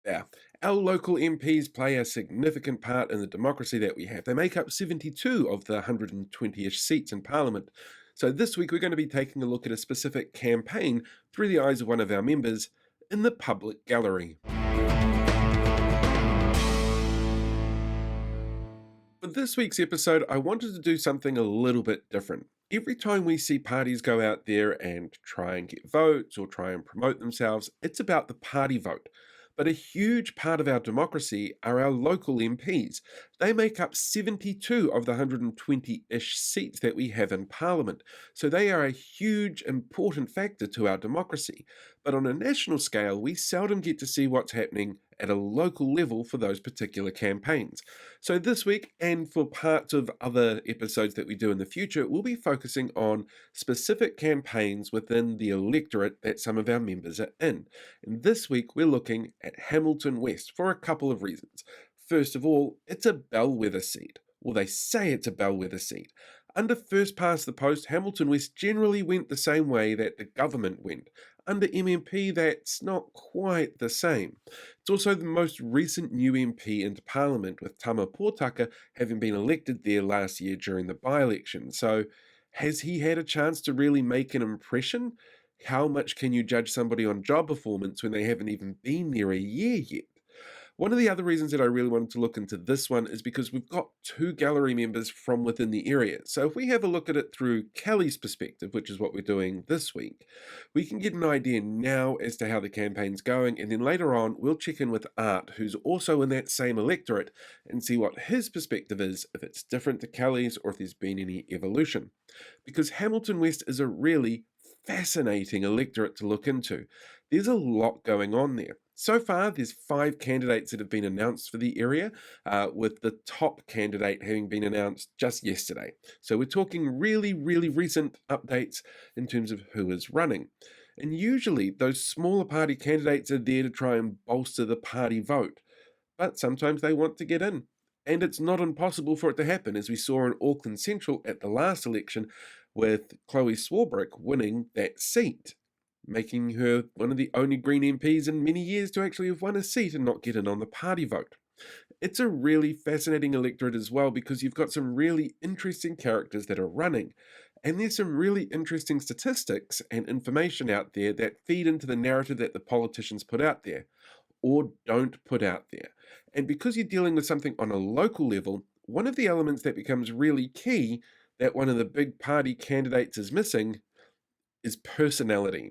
Yeah, our local MPs play a significant part in the democracy that we have. They make up 72 of the 120-ish seats in Parliament. So this week we're going to be taking a look at a specific campaign through the eyes of one of our members in the public gallery. For this week's episode, I wanted to do something a little bit different. Every time we see parties go out there and try and get votes or try and promote themselves, it's about the party vote. But a huge part of our democracy are our local MPs. They make up 72 of the 120-ish seats that we have in Parliament. So they are a huge, important factor to our democracy. But on a national scale, we seldom get to see what's happening at a local level for those particular campaigns. So, this week, and for parts of other episodes that we do in the future, we'll be focusing on specific campaigns within the electorate that some of our members are in. And this week, we're looking at Hamilton West for a couple of reasons. First of all, it's a bellwether seat. Well, they say it's a bellwether seat. Under first past the post, Hamilton West generally went the same way that the government went. Under MMP, that's not quite the same. It's also the most recent new MP into Parliament, with Tama Potaka having been elected there last year during the by-election. So, has he had a chance to really make an impression? How much can you judge somebody on job performance when they haven't even been there a year yet? One of the other reasons that I really wanted to look into this one is because we've got two gallery members from within the area. So if we have a look at it through Kelli's perspective, which is what we're doing this week, we can get an idea now as to how the campaign's going, and then later on we'll check in with Art, who's also in that same electorate, and see what his perspective is, if it's different to Kelli's or if there's been any evolution. Because Hamilton West is a really fascinating electorate to look into. There's a lot going on there. So far, there's 5 candidates that have been announced for the area, with the top candidate having been announced just yesterday. So we're talking really, really recent updates in terms of who is running. And usually, those smaller party candidates are there to try and bolster the party vote, but sometimes they want to get in. And it's not impossible for it to happen, as we saw in Auckland Central at the last election, with Chloe Swarbrick winning that seat, making her one of the only Green MPs in many years to actually have won a seat and not get in on the party vote. It's a really fascinating electorate as well, because you've got some really interesting characters that are running. And there's some really interesting statistics and information out there that feed into the narrative that the politicians put out there or don't put out there. And because you're dealing with something on a local level, one of the elements that becomes really key that one of the big party candidates is missing is personality.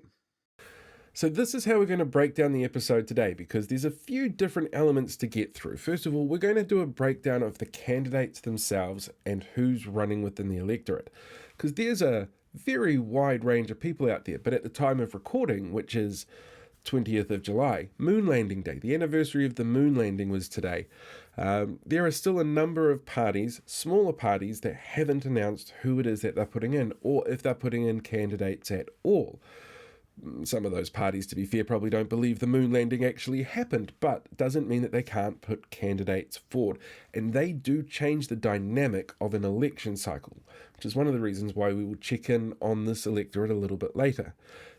So this is how we're going to break down the episode today, because there's a few different elements to get through. First of all, we're going to do a breakdown of the candidates themselves and who's running within the electorate, because there's a very wide range of people out there. But at the time of recording, which is 20th of July, Moon Landing Day, the anniversary of the moon landing was today, there are still a number of parties, smaller parties, that haven't announced who it is that they're putting in, or if they're putting in candidates at all. Some of those parties, to be fair, probably don't believe the moon landing actually happened, but doesn't mean that they can't put candidates forward. And they do change the dynamic of an election cycle, which is one of the reasons why we will check in on this electorate a little bit later.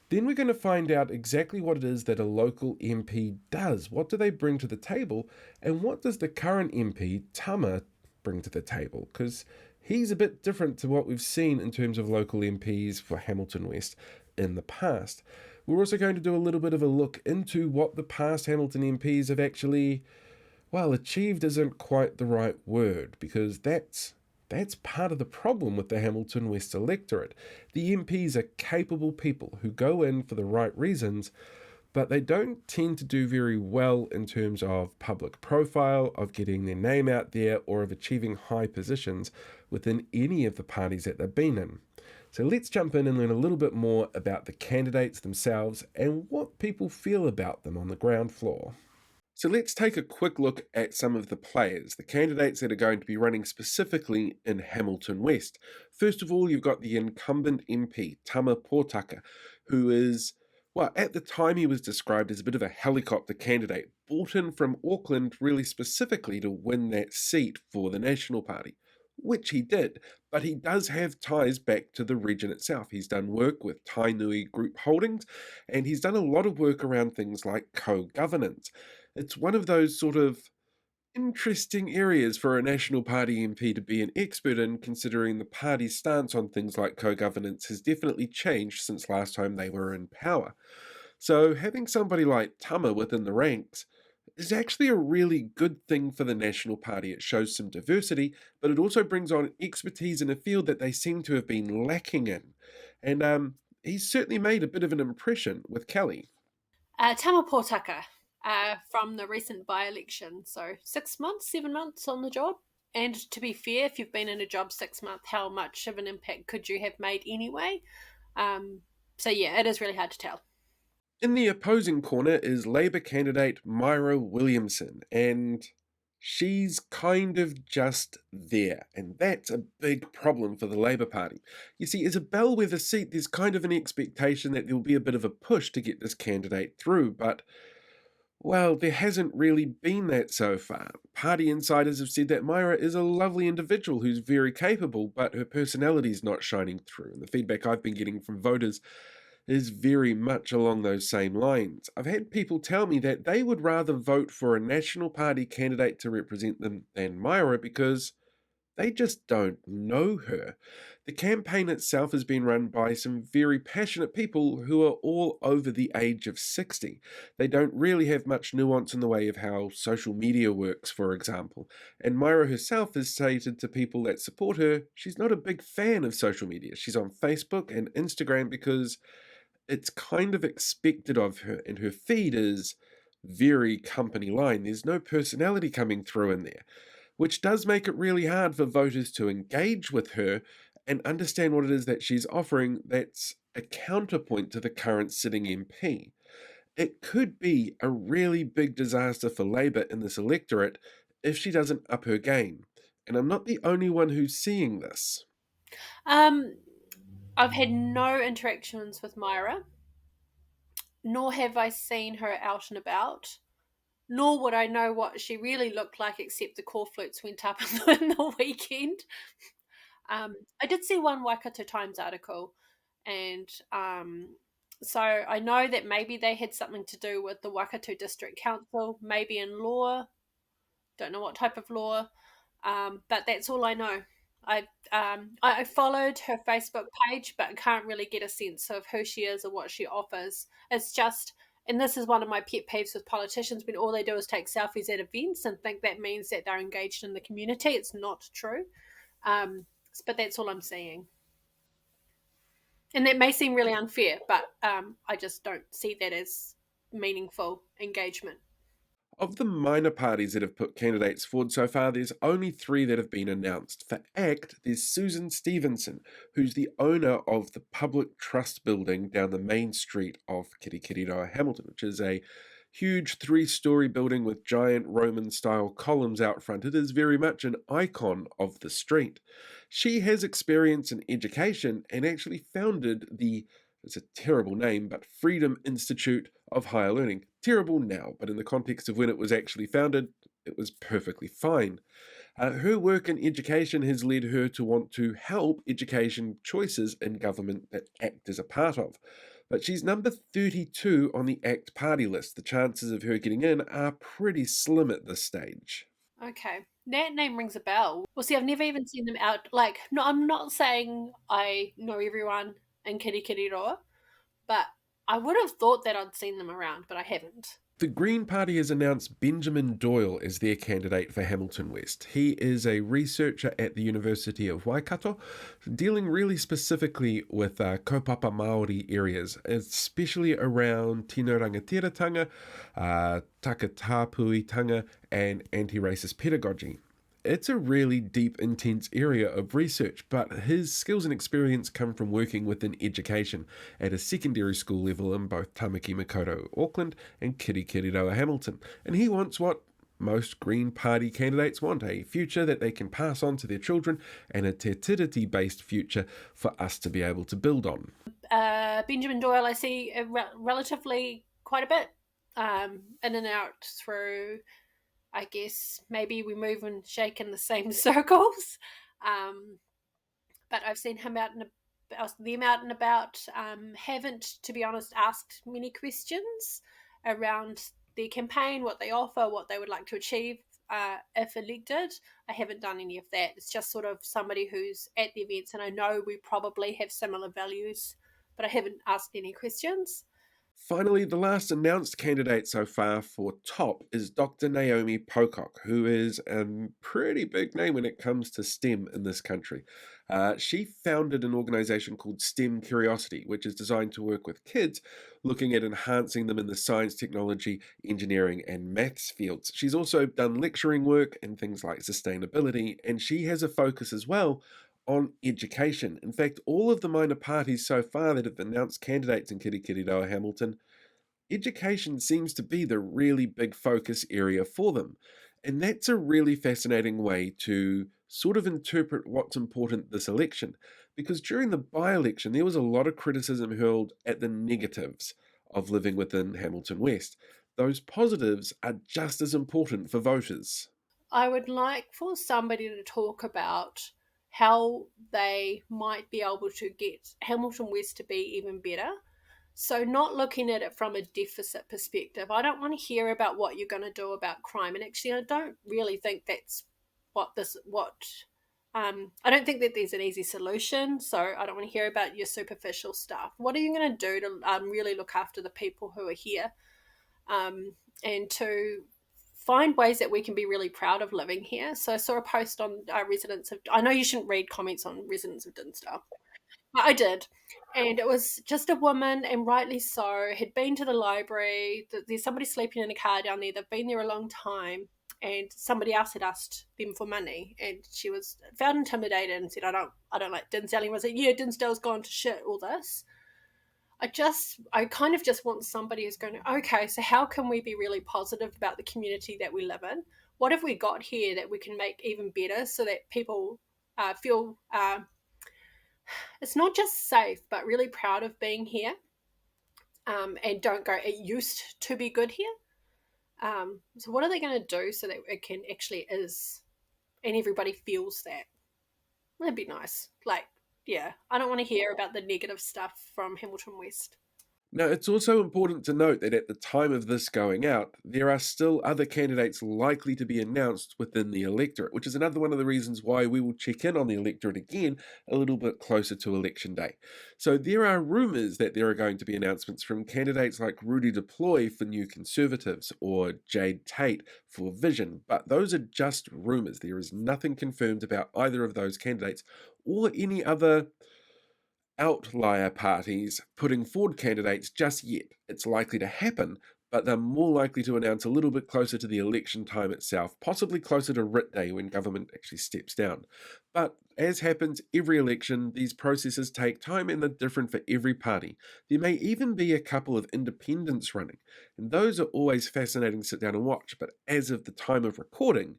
Then we're going to find out exactly what it is that a local MP does. What do they bring to the table? And what does the current MP, Tama, bring to the table? Because he's a bit different to what we've seen in terms of local MPs for Hamilton West in the past. We're also going to do a little bit of a look into what the past Hamilton MPs have actually, well, achieved isn't quite the right word, because that's part of the problem with the Hamilton West electorate. The MPs are capable people who go in for the right reasons, but they don't tend to do very well in terms of public profile, of getting their name out there, or of achieving high positions within any of the parties that they've been in. So let's jump in and learn a little bit more about the candidates themselves and what people feel about them on the ground floor. So let's take a quick look at some of the players, the candidates that are going to be running specifically in Hamilton West. First of all, you've got the incumbent MP, Tama Potaka, who is, well, at the time he was described as a bit of a helicopter candidate, brought in from Auckland really specifically to win that seat for the National Party, which he did, but he does have ties back to the region itself. He's done work with Tainui Group Holdings, and he's done a lot of work around things like co-governance. It's one of those sort of interesting areas for a National Party MP to be an expert in, considering the party's stance on things like co governance has definitely changed since last time they were in power. So, having somebody like Tama within the ranks is actually a really good thing for the National Party. It shows some diversity, but it also brings on expertise in a field that they seem to have been lacking in. And he's certainly made a bit of an impression with Kelli. Tama Potaka from the recent by election. So 6 months, 7 months on the job. And to be fair, if you've been in a job 6 months, how much of an impact could you have made anyway? Um, so yeah, it is really hard to tell. In the opposing corner is Labour candidate Myra Williamson, and she's kind of just there, and that's a big problem for the Labour Party. You see, as a bellwether seat, there's kind of an expectation that there'll be a bit of a push to get this candidate through, but well, there hasn't really been that so far. Party insiders have said that Myra is a lovely individual who's very capable, but her personality's not shining through. And the feedback I've been getting from voters is very much along those same lines. I've had people tell me that they would rather vote for a National Party candidate to represent them than Myra because they just don't know her. The campaign itself has been run by some very passionate people who are all over the age of 60. They don't really have much nuance in the way of how social media works, for example. And Myra herself has stated to people that support her she's not a big fan of social media. She's on Facebook and Instagram because it's kind of expected of her, and her feed is very company line. There's no personality coming through in there, which does make it really hard for voters to engage with her and understand what it is that she's offering that's a counterpoint to the current sitting MP. It could be a really big disaster for Labour in this electorate if she doesn't up her game. And I'm not the only one who's seeing this. Um, I've had no interactions with Myra, nor have I seen her out and about, nor would I know what she really looked like except the core flutes went up in the weekend. I did see one Waikato Times article, and so I know that maybe they had something to do with the Waikato District Council, maybe in law. Don't know what type of law, but that's all I know. I followed her Facebook page, but can't really get a sense of who she is or what she offers. It's just, and this is one of my pet peeves with politicians when all they do is take selfies at events and think that means that they're engaged in the community. It's not true. Um, but that's all I'm seeing. And that may seem really unfair, but I just don't see that as meaningful engagement. Of the minor parties that have put candidates forward so far, there's only three that have been announced. For ACT, there's Susan Stevenson, who's the owner of the Public Trust building down the main street of Kirikiriroa, Hamilton, which is a huge three-story building with giant Roman-style columns out front. It is very much an icon of the street. She has experience in education and actually founded the, it's a terrible name, but Freedom Institute of Higher Learning. Terrible now, but in the context of when it was actually founded, it was perfectly fine. Her work in education has led her to want to help education choices in government that ACT is a part of. But she's number 32 on the ACT party list. The chances of her getting in are pretty slim at this stage. Okay. That name rings a bell. Well, see, I've never even seen them out. Like, no, I'm not saying I know everyone in Kirikiriroa, but I would have thought that I'd seen them around, but I haven't. The Green Party has announced Benjamin Doyle as their candidate for Hamilton West. He is a researcher at the University of Waikato, dealing really specifically with kaupapa Māori areas, especially around tino rangatiratanga, takatapuitanga, and anti-racist pedagogy. It's a really deep, intense area of research, but his skills and experience come from working within education at a secondary school level in both Tamaki Makaurau, Auckland, and Kirikiriroa, Hamilton. And he wants what most Green Party candidates want, a future that they can pass on to their children and a te tiriti-based future for us to be able to build on. Benjamin Doyle, I see relatively quite a bit in and out through. I guess maybe we move and shake in the same circles. Um, but I've seen him out and them out and about. Haven't, to be honest, asked many questions around. their campaign, what they offer, what they would like to achieve if elected. I haven't done any of that. It's just sort of somebody who's at the events, and I know we probably have similar values, but I haven't asked any questions. Finally, the last announced candidate so far for top is Dr. Naomi Pocock, who is a pretty big name when it comes to STEM in this country. She founded an organization called STEM Curiosity, which is designed to work with kids, looking at enhancing them in the science, technology, engineering, and maths fields. She's also done lecturing work in things like sustainability, and she has a focus as well on education. In fact, all of the minor parties so far that have announced candidates in Kirikiriroa Hamilton, education seems to be the really big focus area for them. And that's a really fascinating way to sort of interpret what's important this election. Because during the by election, there was a lot of criticism hurled at the negatives of living within Hamilton West. Those positives are just as important for voters. I would like for somebody to talk about how they might be able to get Hamilton West to be even better. So, not looking at it from a deficit perspective. I don't want to hear about what you're going to do about crime. And actually, I don't really think that's what. I don't think that there's an easy solution. So, I don't want to hear about your superficial stuff. What are you going to do to really look after the people who are here, and to find ways that we can be really proud of living here? So, I saw a post on residents of. I know you shouldn't read comments on residents of Dinsdale. I did. And it was just a woman, and rightly so, had been to the library. There's somebody sleeping in a car down there. They've been there a long time. And somebody else had asked them for money. And she was found intimidated and said, I don't like Dinsdale. And was like, yeah, Dinsdale's gone to shit, all this. I kind of just want somebody who's going, okay, so how can we be really positive about the community that we live in? What have we got here that we can make even better so that people feel it's not just safe, but really proud of being here, and don't go, it used to be good here. So, what are they going to do so that it can actually is, and everybody feels that? That'd be nice. Like, yeah, I don't want to hear about the negative stuff from Hamilton West. Now, it's also important to note that at the time of this going out, there are still other candidates likely to be announced within the electorate, which is another one of the reasons why we will check in on the electorate again a little bit closer to election day. So, there are rumours that there are going to be announcements from candidates like Rudy Deploy for New Conservatives or Jade Tate for Vision, but those are just rumours. There is nothing confirmed about either of those candidates or any other outlier parties putting forward candidates just yet. It's likely to happen, but they're more likely to announce a little bit closer to the election time itself, possibly closer to writ day when government actually steps down. But as happens every election, these processes take time and they're different for every party. There may even be a couple of independents running, and those are always fascinating to sit down and watch. But as of the time of recording,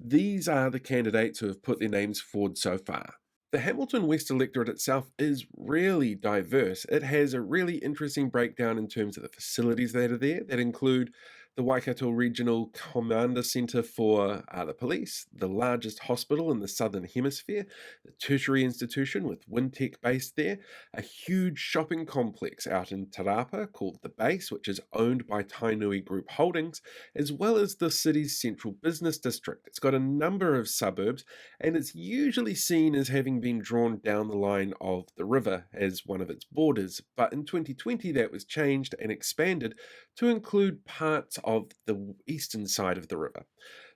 these are the candidates who have put their names forward so far. The Hamilton West electorate itself is really diverse. It has a really interesting breakdown in terms of the facilities that are there, that include the Waikato Regional Commander Centre for the police, the largest hospital in the Southern Hemisphere, the tertiary institution with Wintec based there, a huge shopping complex out in Tarapa called The Base, which is owned by Tainui Group Holdings, as well as the city's central business district. It's got a number of suburbs, and it's usually seen as having been drawn down the line of the river as one of its borders. But in 2020, that was changed and expanded to include parts of the eastern side of the river.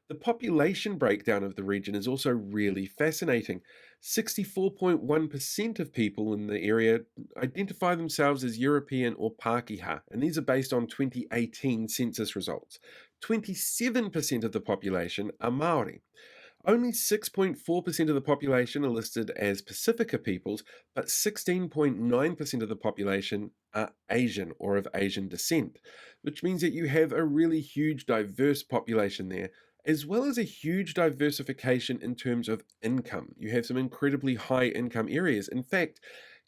The population breakdown of the region is also really fascinating. 64.1% of people in the area identify themselves as European or Pākehā, and these are based on 2018 census results. 27% of the population are Maori. Only 6.4% of the population are listed as Pacifica peoples, but 16.9% of the population are Asian or of Asian descent, which means that you have a really huge diverse population there, as well as a huge diversification in terms of income. You have some incredibly high income areas. In fact,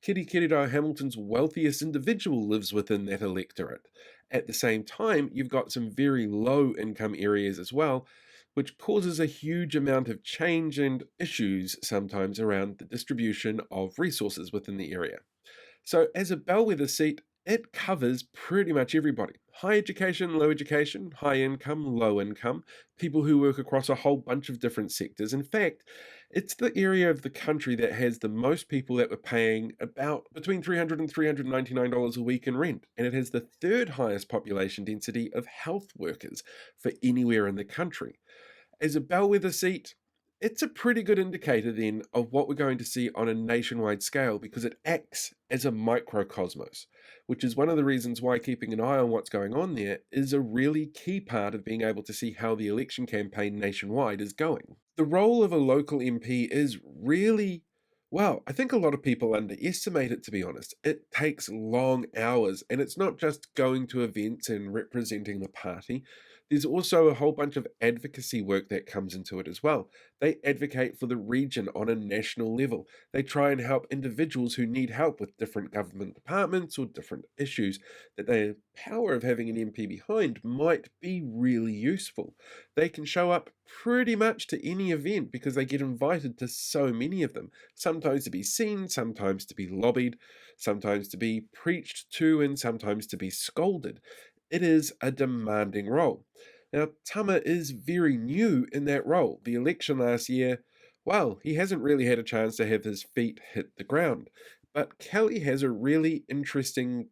Kirikiriroa Hamilton's wealthiest individual lives within that electorate. At the same time, you've got some very low income areas as well, which causes a huge amount of change and issues sometimes around the distribution of resources within the area. So, as a bellwether seat, it covers pretty much everybody. High education, low education, high income, low income, people who work across a whole bunch of different sectors. In fact, it's the area of the country that has the most people that were paying about between $300 and $399 a week in rent, and it has the third highest population density of health workers for anywhere in the country. As a bellwether seat, it's a pretty good indicator then of what we're going to see on a nationwide scale because it acts as a microcosmos, which is one of the reasons why keeping an eye on what's going on there is a really key part of being able to see how the election campaign nationwide is going. The role of a local MP is really, well, I think a lot of people underestimate it, to be honest. It takes long hours, and it's not just going to events and representing the party. There's also a whole bunch of advocacy work that comes into it as well. They advocate for the region on a national level. They try and help individuals who need help with different government departments or different issues that the power of having an MP behind might be really useful. They can show up pretty much to any event because they get invited to so many of them, sometimes to be seen, sometimes to be lobbied, sometimes to be preached to, and sometimes to be scolded. It is a demanding role. Now, Tama is very new in that role. The election last year, well, he hasn't really had a chance to have his feet hit the ground. But Kelli has a really interesting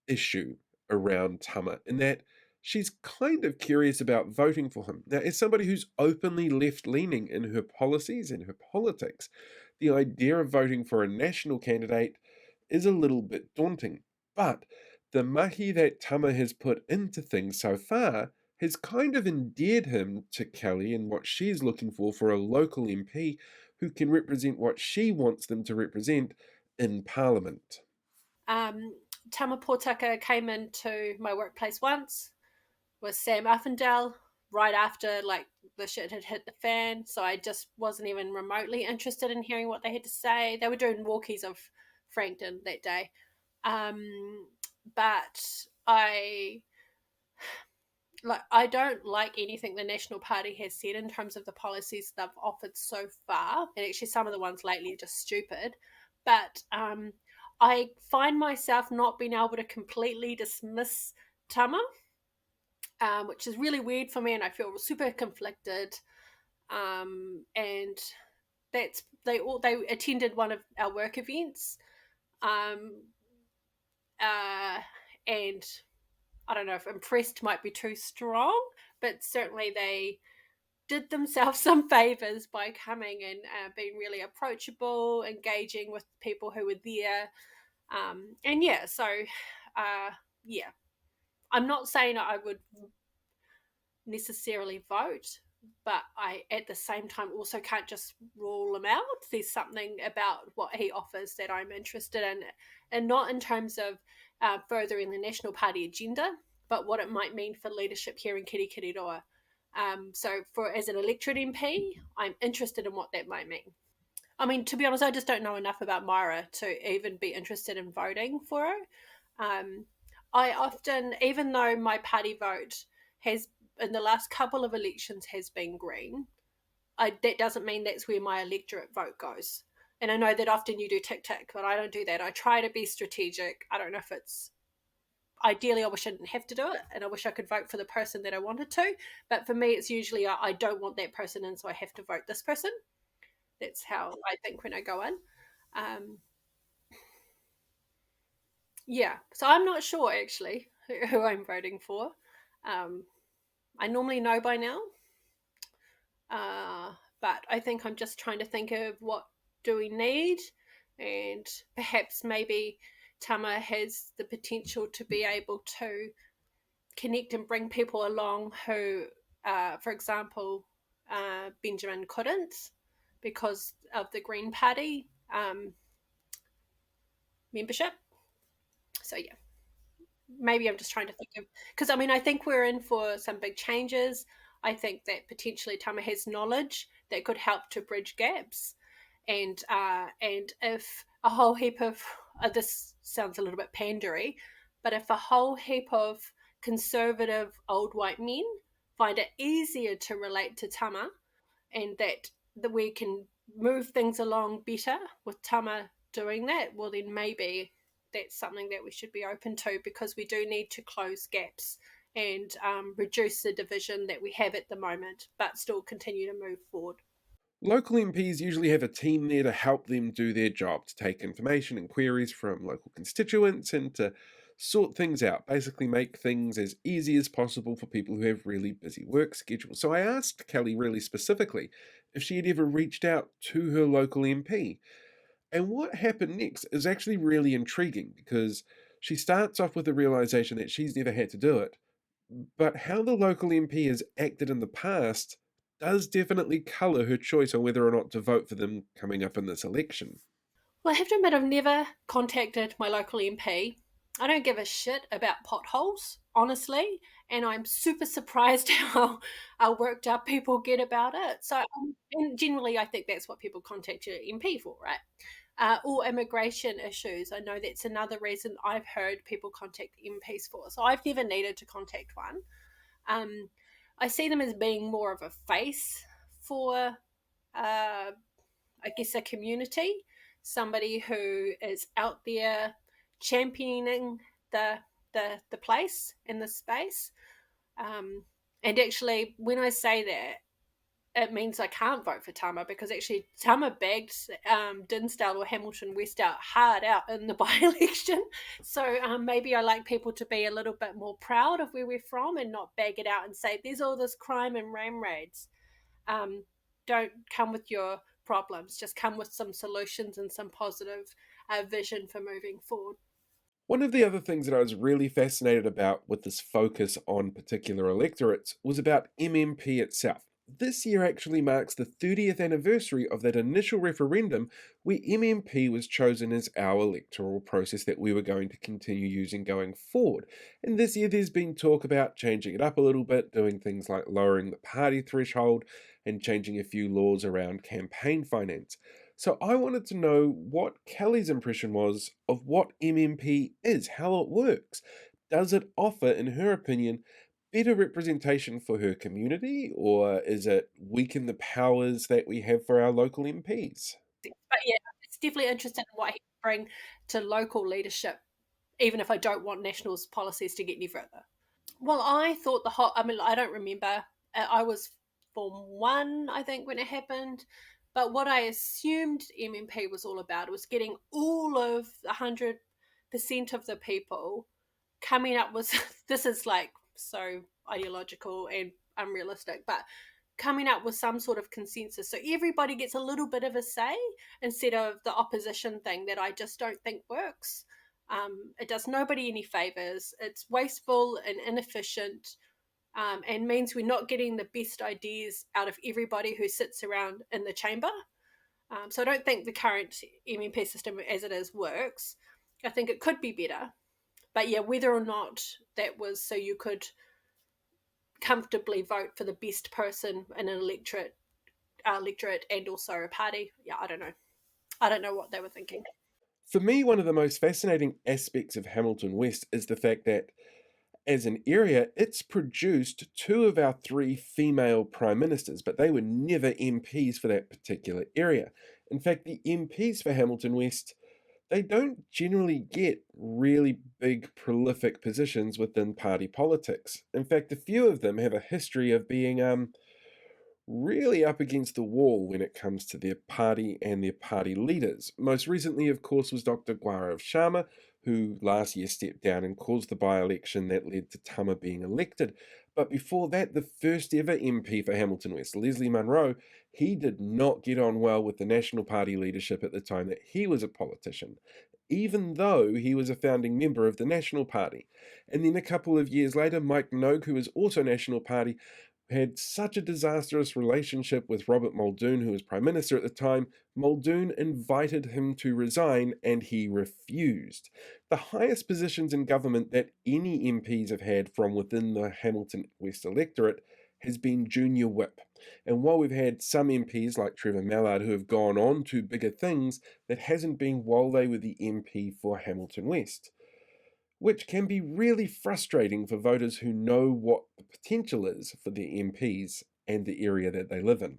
issue around Tama in that she's kind of curious about voting for him. Now, as somebody who's openly left leaning in her policies and her politics, the idea of voting for a national candidate is a little bit daunting. But the mahi that Tama has put into things so far has kind of endeared him to Kelli and what she's looking for a local MP who can represent what she wants them to represent in Parliament. Um, Tama Potaka came into my workplace once with Sam Uffendale right after like the shit had hit the fan. So I just wasn't even remotely interested in hearing what they had to say. They were doing walkies of Frankton that day. But I don't like anything the National Party has said in terms of the policies they've offered so far, and actually some of the ones lately are just stupid. But I find myself not being able to completely dismiss Tama, which is really weird for me, and I feel super conflicted. And they attended one of our work events, um, and I don't know if impressed might be too strong, but certainly they did themselves some favors by coming and being really approachable, engaging with people who were there. And yeah, so yeah, I'm not saying I would necessarily vote, but I at the same time also can't just rule him out. There's something about what he offers that I'm interested in, and not in terms of furthering the National Party agenda, but what it might mean for leadership here in Kirikiriroa. So, for as an electorate MP, I'm interested in what that might mean. I mean, to be honest, I just don't know enough about Myra to even be interested in voting for her. Um, I often, even though my party vote has in the last couple of elections has been green, that doesn't mean that's where my electorate vote goes. And I know that often you do tick tick, but I don't do that. I try to be strategic. I don't know if it's ideally, I wish I didn't have to do it, and I wish I could vote for the person that I wanted to. But for me, it's usually I don't want that person in, so I have to vote this person. That's how I think when I go in. Um, yeah, so I'm not sure actually who I'm voting for. Um, I normally know by now, but I think I'm just trying to think of what do we need, and perhaps maybe Tama has the potential to be able to connect and bring people along who, for example, Benjamin couldn't because of the Green Party membership. So yeah, maybe I'm just trying to think of because I mean I think we're in for some big changes. I think that potentially Tama has knowledge that could help to bridge gaps, and if a whole heap of this sounds a little bit pandery, but if a whole heap of conservative old white men find it easier to relate to Tama, and that we can move things along better with Tama doing that, well then maybe that's something that we should be open to, because we do need to close gaps and reduce the division that we have at the moment, but still continue to move forward. Local MPs usually have a team there to help them do their job, to take information and queries from local constituents and to sort things out, basically make things as easy as possible for people who have really busy work schedules. So I asked Kelli really specifically if she had ever reached out to her local MP. And what happened next is actually really intriguing because she starts off with the realization that she's never had to do it, but how the local MP has acted in the past does definitely colour her choice on whether or not to vote for them coming up in this election. Well, I have to admit, I've never contacted my local MP. I don't give a shit about potholes, honestly, and I'm super surprised how worked up people get about it. So, and generally, I think that's what people contact your MP for, right? Or immigration issues. I know that's another reason I've heard people contact MPs for. So I've never needed to contact one. Um, I see them as being more of a face for I guess, a community, somebody who is out there championing the the place in the space. Um, and actually, when I say that, it means I can't vote for Tama, because actually Tama bagged Dinsdale or Hamilton West out hard out in the by-election. So maybe I like people to be a little bit more proud of where we're from and not bag it out and say there's all this crime and ram raids. Um, don't come with your problems, just come with some solutions and some positive vision for moving forward. One of the other things that I was really fascinated about with this focus on particular electorates was about MMP itself. This year actually marks the 30th anniversary of that initial referendum where MMP was chosen as our electoral process that we were going to continue using going forward. And this year there's been talk about changing it up a little bit, doing things like lowering the party threshold and changing a few laws around campaign finance. So I wanted to know what Kelli's impression was of what MMP is, how it works. Does it offer, in her opinion, better representation for her community, or is it weaken the powers that we have for our local MPs? But yeah, it's definitely interested in what he can bring to local leadership, even if I don't want national policies to get any further. Well, I thought the whole, I mean, I don't remember. I was Form 1, I think, when it happened. But what I assumed MMP was all about was getting all of 100% of the people coming up with this is like so ideological and unrealistic, but coming up with some sort of consensus so everybody gets a little bit of a say instead of the opposition thing that I just don't think works. It does nobody any favors. It's wasteful and inefficient, and means we're not getting the best ideas out of everybody who sits around in the chamber. So I don't think the current MMP system as it is works. I think it could be better. But yeah, whether or not that was so you could comfortably vote for the best person in an electorate and also a party, yeah, I don't know. I don't know what they were thinking. For me, one of the most fascinating aspects of Hamilton West is the fact that as an area, it's produced two of our three female prime ministers, but they were never MPs for that particular area. In fact, the MPs for Hamilton West, they don't generally get really big, prolific positions within party politics. In fact, a few of them have a history of being really up against the wall when it comes to their party and their party leaders. Most recently, of course, was Dr. Gaurav Sharma, who last year stepped down and caused the by-election that led to Tama being elected. But before that, the first ever MP for Hamilton West, Leslie Munro, he did not get on well with the National Party leadership at the time that he was a politician, even though he was a founding member of the National Party. And then a couple of years later, Mike Minogue, who was also National Party, had such a disastrous relationship with Robert Muldoon, who was Prime Minister at the time. Muldoon invited him to resign and he refused. The highest positions in government that any MPs have had from within the Hamilton West electorate has been junior whip. And while we've had some MPs like Trevor Mallard who have gone on to bigger things, that hasn't been while they were the MP for Hamilton West, which can be really frustrating for voters who know what the potential is for their MPs and the area that they live in.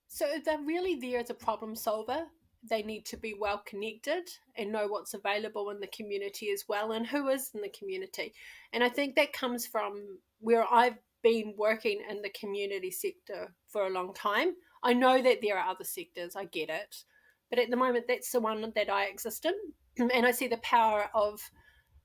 So they're really there as a problem solver they need to be well connected and know what's available in the community as well and who is in the community. And I think that comes from where I've been working in the community sector for a long time. I know that there are other sectors, I get it. But at the moment, that's the one that I exist in. And I see the power of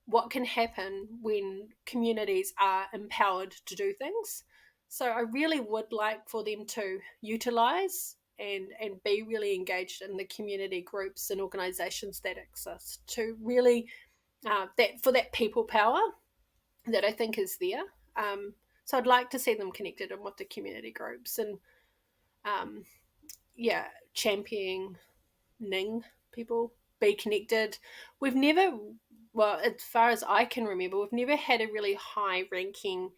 what can happen when communities are empowered to do things. So I really would like for them to utilize and be really engaged in the community groups and organizations that exist to really that for that people power that I think is there. So I'd like to see them connected in with the community groups and um, yeah, championing people, be connected. We've never, well, as far as I can remember, we've never had a really high ranking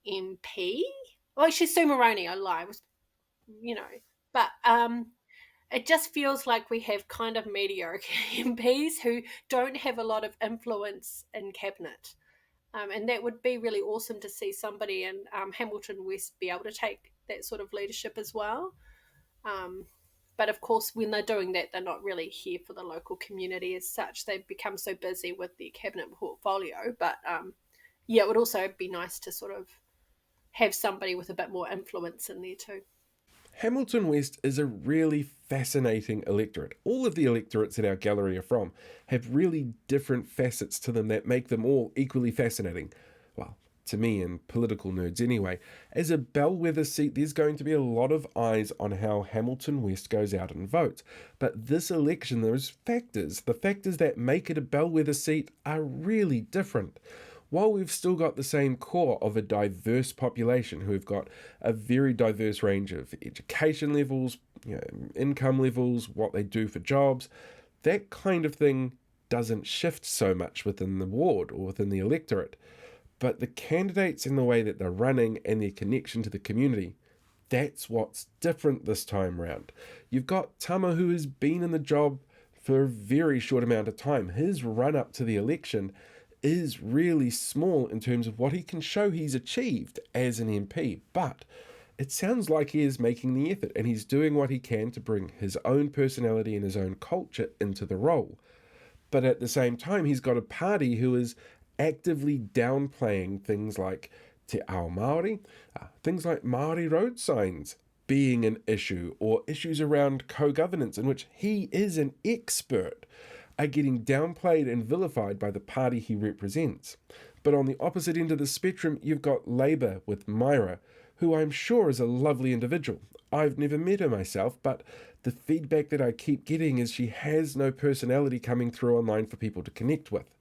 MP. Well, actually, Sue Moroney, I lie, was, you know, but it just feels like we have kind of mediocre MPs who don't have a lot of influence in cabinet. And that would be really awesome to see somebody in Hamilton West be able to take that sort of leadership as well. Um, but of course, when they're doing that, they're not really here for the local community as such. They've become so busy with their cabinet portfolio. But yeah, it would also be nice to sort of have somebody with a bit more influence in there too. Hamilton West is a really fascinating electorate. All of the electorates that our gallery are from have really different facets to them that make them all equally fascinating. Well, to me and political nerds anyway. As a bellwether seat, there's going to be a lot of eyes on how Hamilton West goes out and votes. But this election, those factors, the factors that make it a bellwether seat, are really different. While we've still got the same core of a diverse population who have got a very diverse range of education levels, income levels, what they do for jobs, that kind of thing doesn't shift so much within the ward or within the electorate. But the candidates and the way that they're running and their connection to the community, that's what's different this time round. You've got Tama, who has been in the job for a very short amount of time. His run up to the election is really small in terms of what he can show he's achieved as an MP, but it sounds like he is making the effort and he's doing what he can to bring his own personality and his own culture into the role. But at the same time, he's got a party who is actively downplaying things like Te Ao Māori, things like Māori road signs being an issue, or issues around co-governance in which he is an expert, are getting downplayed and vilified by the party he represents. But on the opposite end of the spectrum, you've got Labour with Myra, who I'm sure is a lovely individual. I've never met her myself, but the feedback that I keep getting is she has no personality coming through online for people to connect with.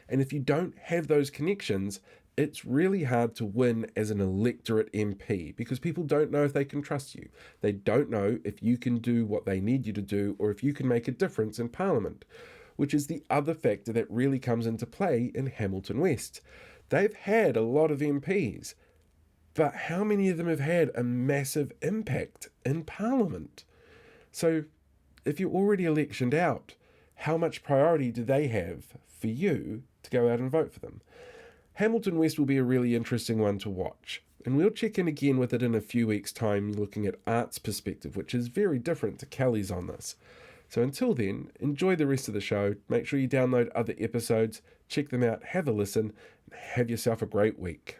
And if you don't have those connections, it's really hard to win as an electorate MP because people don't know if they can trust you. They don't know if you can do what they need you to do or if you can make a difference in Parliament, which is the other factor that really comes into play in Hamilton West. They've had a lot of MPs, but how many of them have had a massive impact in Parliament? So, if you're already electioned out, how much priority do they have for you to go out and vote for them? Hamilton West will be a really interesting one to watch, and we'll check in again with it in a few weeks' time looking at Art's perspective, which is very different to Kelli's on this. So until then, enjoy the rest of the show, make sure you download other episodes, check them out, have a listen, and have yourself a great week.